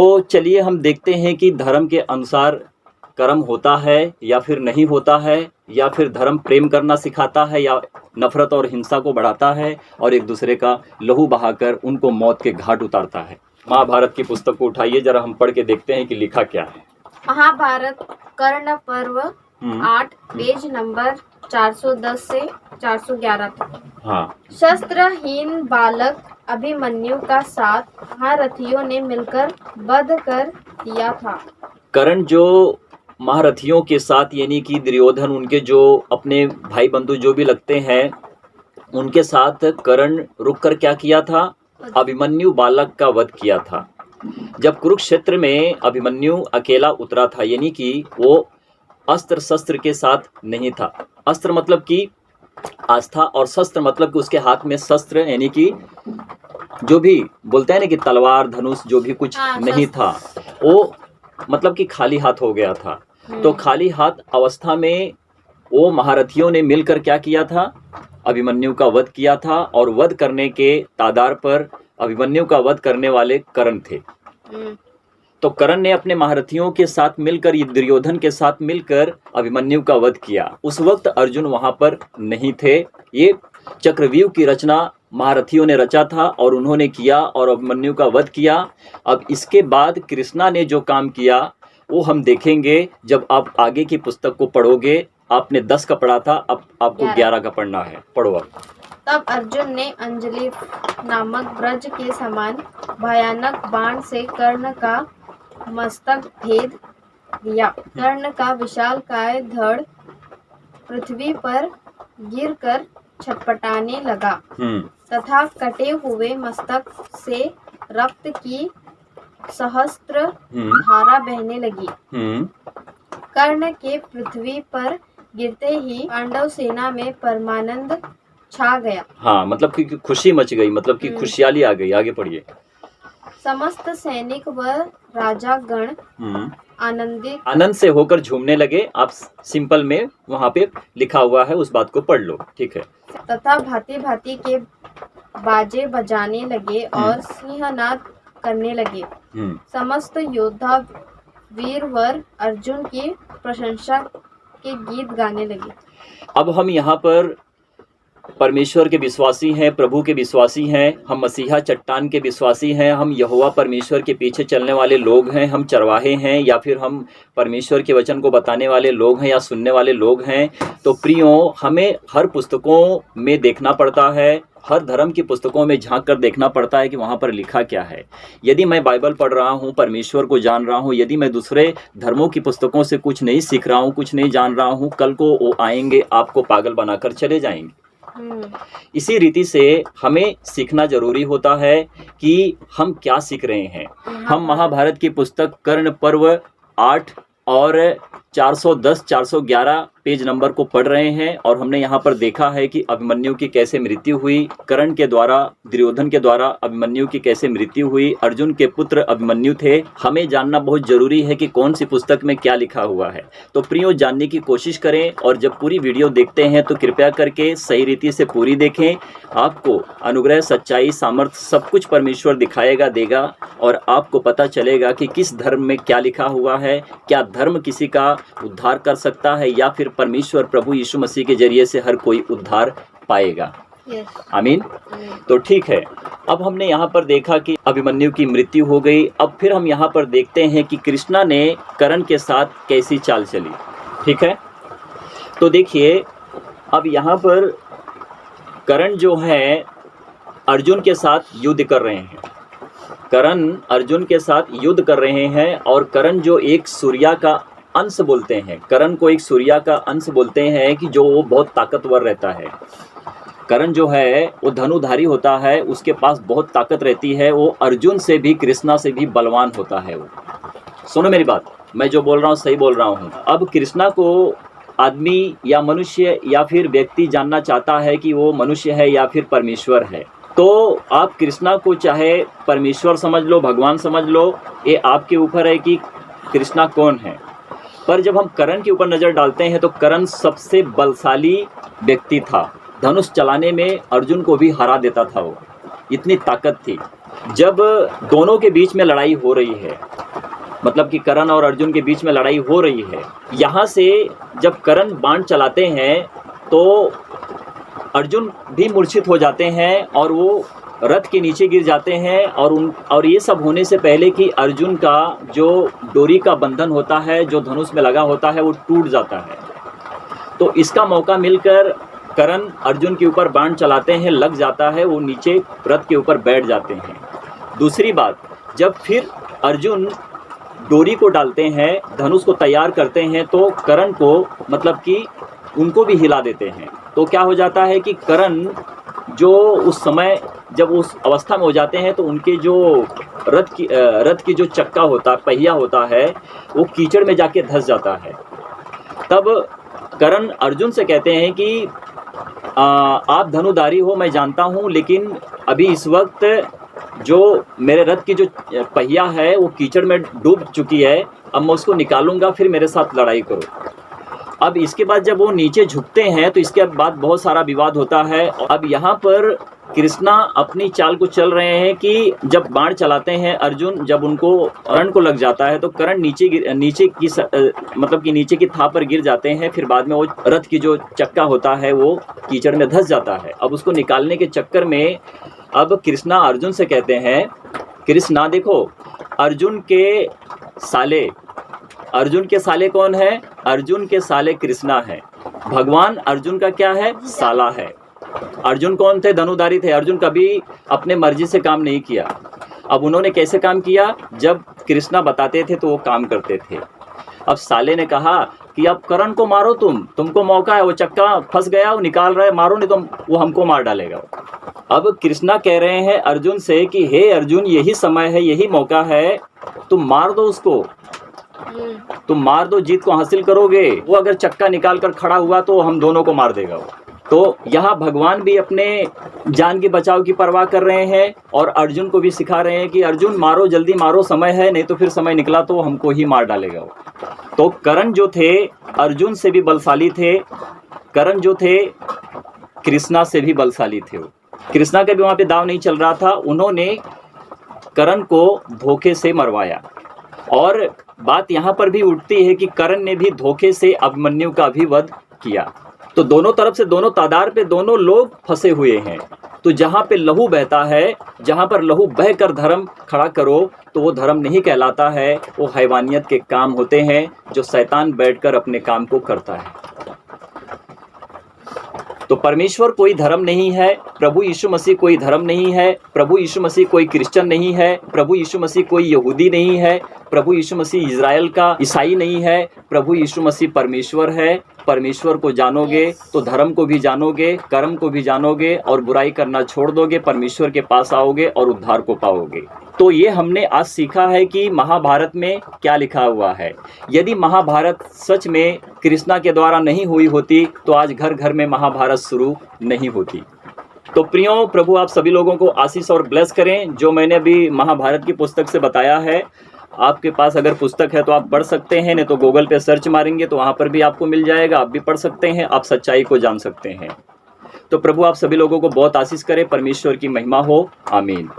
तो चलिए हम देखते हैं कि धर्म के अनुसार कर्म होता है या फिर नहीं होता है, या फिर धर्म प्रेम करना सिखाता है या नफरत और हिंसा को बढ़ाता है और एक दूसरे का लहू बहाकर उनको मौत के घाट उतारता है। महाभारत की पुस्तक को उठाइए, जरा हम पढ़ के देखते हैं कि लिखा क्या है। महाभारत कर्ण पर्व 8 पेज नंबर 410 से 411 तक। हाँ। शस्त्रहीन बालक अभिमन्यु का साथ महारथियों ने मिलकर वध कर दिया था। कर्ण जो महारथियों के साथ यानी कि दुर्योधन, उनके जो अपने भाई बंधु जो भी लगते हैं, उनके साथ कर्ण रुक कर क्या किया था? अभिमन्यु बालक का वध किया था। जब कुरुक्षेत्र में अभिमन्यु अकेला उतरा था, यानी कि वो अस्त्र शस्त्र के साथ नहीं था। अस्त्र मतलब कि आस्था और शस्त्र मतलब कि उसके हाथ में शस्त्र, यानी कि जो भी बोलते हैं ना कि तलवार धनुष जो भी कुछ नहीं था, वो मतलब कि खाली हाथ हो गया था। तो खाली हाथ अवस्था में वो महारथियों ने मिलकर क्या किया था? अभिमन्यु का वध किया था। और वध करने के तादार पर अभिमन्यु का वध करने वाले कर्ण थे। तो कर्ण ने अपने महारथियों के साथ मिलकर, दुर्योधन के साथ मिलकर अभिमन्यु का वध किया। उस वक्त अर्जुन वहां पर नहीं थे। ये चक्रव्यूह की रचना महारथियों ने रचा था और उन्होंने किया और अभिमन्यु का वध किया। अब इसके बाद कृष्णा ने जो काम किया वो हम देखेंगे जब आप आगे की पुस्तक को पढ़ोगे। आपने 10 का पढ़ा था, अब आपको 11 का पढ़ना है। पढ़ो अब। तब अर्जुन ने अंजलि नामक ब्रज के समान भयानक बाण से कर्ण का मस्तक भेद दिया। कर्ण का विशालकाय धड़ पृथ्वी पर गिरकर छटपटाने लगा तथा कटे हुए मस्तक से रक्त की सहस्त्र धारा बहने लगी। कर्ण के पृथ्वी पर गिरते ही पांडव सेना में परमानंद छा गया। हाँ, मतलब कि खुशी मच गई, मतलब कि खुशहाली आ गई। आगे पढ़िए। समस्त सैनिक व राजागण आनंदित आनंद से होकर झूमने लगे। आप सिंपल में वहाँ पे लिखा हुआ है, उस बात को पढ़ लो, ठीक है। तथा भांति भांति के बाजे बजाने लगे और सिंहनाद करने लगे। समस्त योद्धा वीरवर अर्जुन की प्रशंसा के गीत गाने लगे। अब हम यहाँ पर परमेश्वर के विश्वासी हैं, प्रभु के विश्वासी हैं, हम मसीहा चट्टान के विश्वासी हैं, हम यहोवा परमेश्वर के पीछे चलने वाले लोग हैं, हम चरवाहे हैं या फिर हम परमेश्वर के वचन को बताने वाले लोग हैं या सुनने वाले लोग हैं। तो प्रियो, हमें हर पुस्तकों में देखना पड़ता है, हर धर्म की पुस्तकों में झांक कर देखना पड़ता है कि वहाँ पर लिखा क्या है। यदि मैं बाइबल पढ़ रहा हूँ, परमेश्वर को जान रहा हूँ, यदि मैं दूसरे धर्मों की पुस्तकों से कुछ नहीं सीख रहा हूँ, कुछ नहीं जान रहा हूँ, कल को वो आएंगे आपको पागल बनाकर चले जाएंगे। इसी रीति से हमें सीखना जरूरी होता है कि हम क्या सीख रहे हैं। हम महाभारत की पुस्तक कर्ण पर्व 8 और 410 411 पेज नंबर को पढ़ रहे हैं और हमने यहाँ पर देखा है कि अभिमन्यु की कैसे मृत्यु हुई, कर्ण के द्वारा, दुर्योधन के द्वारा अभिमन्यु की कैसे मृत्यु हुई। अर्जुन के पुत्र अभिमन्यु थे। हमें जानना बहुत जरूरी है कि कौन सी पुस्तक में क्या लिखा हुआ है। तो प्रियो, जानने की कोशिश करें और जब पूरी वीडियो देखते हैं तो कृपया करके सही रीति से पूरी देखें। आपको अनुग्रह, सच्चाई, सामर्थ्य सब कुछ परमेश्वर दिखाएगा, देगा और आपको पता चलेगा कि किस धर्म में क्या लिखा हुआ है, क्या धर्म किसी का उद्धार कर सकता है या फिर परमेश्वर प्रभु यीशु मसीह के जरिए से हर कोई उद्धार पाएगा। आमीन। तो ठीक है, अब हमने यहाँ पर देखा कि अभिमन्यु की मृत्यु हो गई। अब फिर हम यहाँ पर देखते हैं कि कृष्णा ने कर्ण के साथ कैसी चाल चली। ठीक है, तो देखिए, अब यहाँ पर कर्ण जो है अर्जुन के साथ युद्ध कर रहे हैं। कर्ण अर्जुन के साथ युद्ध कर रहे हैं और कर्ण जो एक सूर्या का अंश बोलते हैं, कर्ण को एक सूर्या का अंश बोलते हैं कि जो वो बहुत ताकतवर रहता है। कर्ण जो है वो धनुधारी होता है, उसके पास बहुत ताकत रहती है। वो अर्जुन से भी, कृष्णा से भी बलवान होता है वो। सुनो मेरी बात, मैं जो बोल रहा हूँ सही बोल रहा हूँ। अब कृष्णा को आदमी या मनुष्य या फिर व्यक्ति जानना चाहता है कि वो मनुष्य है या फिर परमेश्वर है। तो आप कृष्णा को चाहे परमेश्वर समझ लो, भगवान समझ लो, ये आपके ऊपर है कि कृष्णा कौन है। पर जब हम कर्ण के ऊपर नज़र डालते हैं तो कर्ण सबसे बलशाली व्यक्ति था। धनुष चलाने में अर्जुन को भी हरा देता था वो, इतनी ताकत थी। जब दोनों के बीच में लड़ाई हो रही है, मतलब कि कर्ण और अर्जुन के बीच में लड़ाई हो रही है, यहाँ से जब कर्ण बाण चलाते हैं तो अर्जुन भी मूर्छित हो जाते हैं और वो रथ के नीचे गिर जाते हैं। और ये सब होने से पहले कि अर्जुन का जो डोरी का बंधन होता है, जो धनुष में लगा होता है, वो टूट जाता है। तो इसका मौका मिलकर कर्ण अर्जुन के ऊपर बाण चलाते हैं, लग जाता है, वो नीचे रथ के ऊपर बैठ जाते हैं। दूसरी बात, जब फिर अर्जुन डोरी को डालते हैं, धनुष को तैयार करते हैं, तो कर्ण को मतलब कि उनको भी हिला देते हैं। तो क्या हो जाता है कि कर्ण जो उस समय जब उस अवस्था में हो जाते हैं तो उनके जो रथ की जो चक्का होता है, पहिया होता है, वो कीचड़ में जाके धंस जाता है। तब कर्ण अर्जुन से कहते हैं कि आप धनुधारी हो, मैं जानता हूँ, लेकिन अभी इस वक्त जो मेरे रथ की जो पहिया है वो कीचड़ में डूब चुकी है, अब मैं उसको निकालूंगा, फिर मेरे साथ लड़ाई करो। अब इसके बाद जब वो नीचे झुकते हैं तो इसके बाद बहुत सारा विवाद होता है। अब यहाँ पर कृष्णा अपनी चाल को चल रहे हैं कि जब बाण चलाते हैं अर्जुन, जब उनको कर्ण को लग जाता है तो कर्ण नीचे की थाप पर गिर जाते हैं। फिर बाद में वो रथ की जो चक्का होता है वो कीचड़ में धंस जाता है। अब उसको निकालने के चक्कर में अब कृष्णा अर्जुन से कहते हैं, कृष्णा देखो, अर्जुन के साले कौन है? अर्जुन के साले कृष्णा है। भगवान अर्जुन का क्या है? साला है। अर्जुन कौन थे? धनुधारी थे। अर्जुन कभी अपने मर्जी से काम नहीं किया। अब उन्होंने कैसे काम किया? जब कृष्णा बताते थे तो वो काम करते थे। अब साले ने कहा कि अब कर्ण को मारो, तुमको मौका है, वो चक्का फंस गया, वो निकाल रहा है, मारो, नहीं तो वो हमको मार डालेगा। अब कृष्णा कह रहे हैं अर्जुन से कि हे अर्जुन, यही समय है, यही मौका है, तुम मार दो उसको, तुम मार दो, जीत को हासिल करोगे। वो अगर चक्का निकाल कर खड़ा हुआ तो हम दोनों को मार देगा वो। तो यहाँ भगवान भी अपने जान के बचाव की परवाह कर रहे हैं और अर्जुन को भी सिखा रहे हैं कि अर्जुन मारो, जल्दी मारो, समय है, नहीं तो फिर समय निकला तो हमको ही मार डालेगा वो। तो कर्ण जो थे अर्जुन से भी बलशाली थे, कर्ण जो थे कृष्णा से भी बलशाली थे। वो कृष्णा का भी वहाँ पे दाव नहीं चल रहा था। उन्होंने कर्ण को धोखे से मरवाया। और बात यहाँ पर भी उठती है कि कर्ण ने भी धोखे से अभिमन्यु का भी वध किया। तो दोनों तरफ से, दोनों तादार पे दोनों लोग फंसे हुए हैं। तो जहाँ पे लहू बहता है, जहाँ पर लहू बह कर धर्म खड़ा करो तो वो धर्म नहीं कहलाता है, वो हैवानियत के काम होते हैं जो शैतान बैठकर अपने काम को करता है। तो परमेश्वर कोई धर्म नहीं है, प्रभु यीशु मसीह कोई धर्म नहीं है, प्रभु यीशु मसीह कोई क्रिश्चियन नहीं है, प्रभु यीशु मसीह कोई यहूदी नहीं है, प्रभु यीशु मसीह इज़राइल का ईसाई नहीं है, प्रभु यीशु मसीह परमेश्वर है। परमेश्वर को जानोगे तो धर्म को भी जानोगे, कर्म को भी जानोगे और बुराई करना छोड़ दोगे, परमेश्वर के पास आओगे और उद्धार को पाओगे। तो ये हमने आज सीखा है कि महाभारत में क्या लिखा हुआ है। यदि महाभारत सच में कृष्णा के द्वारा नहीं हुई होती तो आज घर घर में महाभारत शुरू नहीं होती। तो प्रियो, प्रभु आप सभी लोगों को आशीष और ब्लेस करें। जो मैंने अभी महाभारत की पुस्तक से बताया है, आपके पास अगर पुस्तक है तो आप पढ़ सकते हैं, नहीं तो गूगल पे सर्च मारेंगे तो वहाँ पर भी आपको मिल जाएगा, आप भी पढ़ सकते हैं, आप सच्चाई को जान सकते हैं। तो प्रभु आप सभी लोगों को बहुत आशीष करें। परमेश्वर की महिमा हो। आमीन।